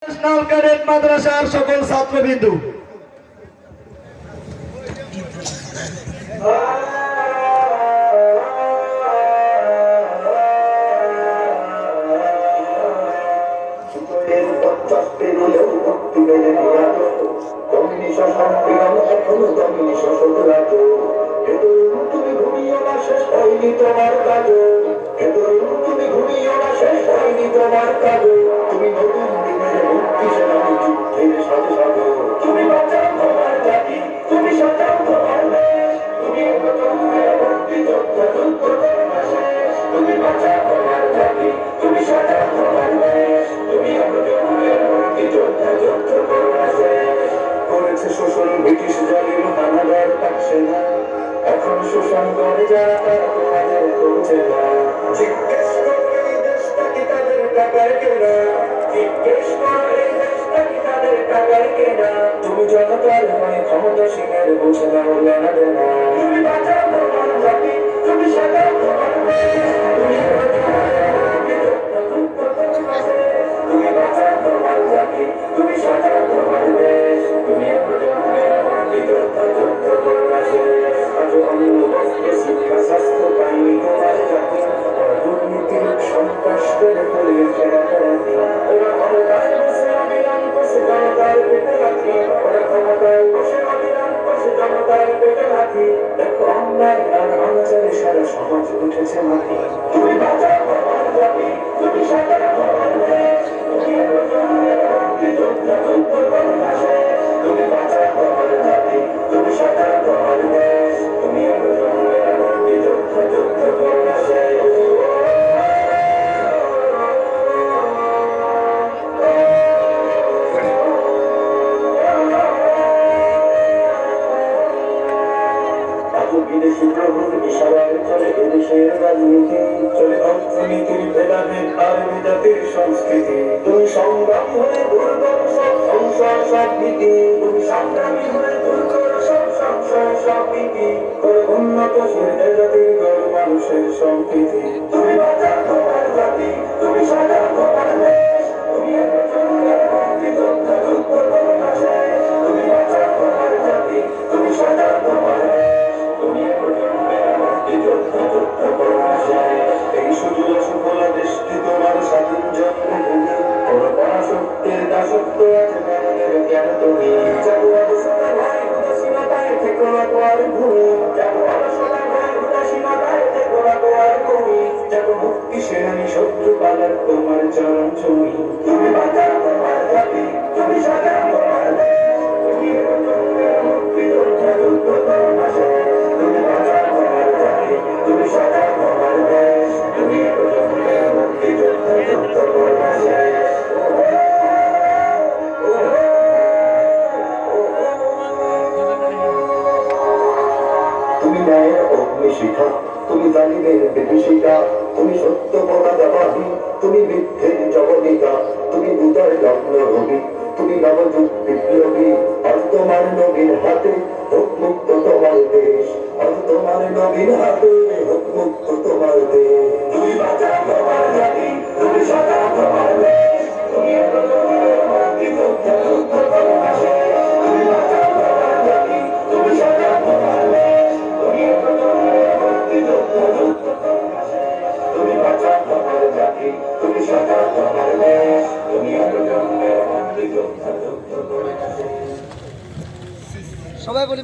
National cadet মাদ্রাসার সকল ছাত্রবিন্দু তোমার কাজ তুমি ঘুমিও না, শেষ হয়নি তোমার কাজ। তুমি নতুন দিনের মুক্তি সেনানী, যুদ্ধের সাথে সাথে তুমি বাঁচাও তোমার জাতি, তুমি সাজাও তোমার দেশ। তুমি মুক্তিযোদ্ধা, যুদ্ধ করোনা শেষ। তুমি বাঁচাও তোমার জাতি, তুমি সাজাও তোমার দেশ। তুমি মুক্তিযোদ্ধা, যুদ্ধ করোনা শেষ। করেছে শোষণ ব্রিটিশ জালিম হানাদার পাচ্ছে না, এখন শোষণ করে যারা তারা তোমাদের করছে না। জিজ্ঞেস করো এই দেশটা কি তাদের টাকার কেনা, জিজ্ঞেস করো এই দেশটা কি তাদের টাকার কেনা। তুমি জনতার হয়ে ক্ষমতাসীনের বুঝে নাও লেনা দেনা। তুমি বাঁচাও তোমার জাতি, তুমি সাজাও তোমার দেশ। তুমি বাঁচাও তোমার জাতি, তুমি সাজাও তোমার দেশ। তুমি মুক্তিযোদ্ধা, যুদ্ধ করোনা শেষ। আজ অন্য বস্ত্র শিক্ষা স্বাস্থ্য পাইনি তোমার জাতি, দুর্নীতির সন্ত্রাস করে ফেলে ফেরাতে। ওরা ক্ষমতায় বসে অবিরাম বসে জনতার পেটে রাখি, ওরা ক্ষমতায় বসে অবিরাম বসে জনতার পেটে রাখি। দেখো অন্যায় আর অনাচারে সারা সমাজ উঠেছে মাটি। তুমি বাঁচাও তোমার জাতি, তুমি সাজাও তোমার দেশ। তুমি মুক্তিযোদ্ধা, যুদ্ধ করোনা শেষ। তুমি বাঁচাও তোমার জাতি, তুমি সাজাও তোমার দেশ। তুমি মুক্তিযোদ্ধা, যুদ্ধ করোনা শেষ। বিদেশি প্রভুর ইশারায় চলে এদেশের রাজনীতি, চলে অর্থনীতির ভেদাভেদ আর বিজাতির সংস্কৃতি। তুমি সংগ্রামী হয়ে দূর করো সব সংশয় সব নীতি, তুমি সংগ্রামী হয়ে দূর করো সব সংশয় সব নীতি। করে উন্নতশীল এ জাতির গড় মানুষের সম্প্রীতি। তুমি বাঁচাও তোমার জাতি, তুমি সাজাও তোমার দেশ। তুমি মুক্তিযোদ্ধা, যুদ্ধ করোনা শেষ। তুমি বাঁচাও তোমার জাতি, তুমি সাজাও তোমার দেশ। এই সুযোগ সুফল দেশটি তোমার স্বাধীন জন্মভূমি, কোন পরাশক্তির দাসত্ব আছে মনের জ্ঞান তুমি। যাবো অবসরে ভয় উদাসীনতায় থেকো না তোমার ভূমি, যাবো অলসতায় ভয় উদাসীনতায় থেকো না তোমার ভূমি। যাবো মুক্তি সেনানী শত্রু পালার তোমার চরণ ছুঁই। তুমি বাঁচাও তোমার জাতি, তুমি সাজাও তোমার দেশ। তুমি মুক্তিযোদ্ধা, যুদ্ধ করোনা শেষ। তুমি বাঁচাও তোমার জাতি, তুমি সাজাও তোমার দেশ। তুমি মুক্তিযোদ্ধা, যুদ্ধ করোনা শেষ। তুমি ন্যায়ের অগ্নিশিখা, তুমি জালিমের বিভীষিকা, তুমি সত্য পতাকাবাহী, তুমি মিথ্যের জবনিকা। তুমি উদয় লগ্ন রবি, তুমি নবযুগ বিপ্লবী। আজ তোমার নবীর হাতে হোক মুক্ত তোমার দেশ, আজ তোমার নবীর হাতে হোক মুক্ত তোমার দেশ। তুমি বাঁচাও তোমার জাতি, তুমি সাজাও তোমার দেশ। তুমি মুক্তিযোদ্ধা, যুদ্ধ করোনা শেষ। তুমি বাঁচাও তোমার জাতি, তুমি সাজাও তোমার দেশ। তুমি মুক্তিযোদ্ধা, যুদ্ধ করোনা শেষ। তুমি বাঁচাও তোমার জাতি, তুমি সাজাও তোমার দেশ। তুমি মুক্তিযোদ্ধা, যুদ্ধ করোনা শেষ। সবাই বলি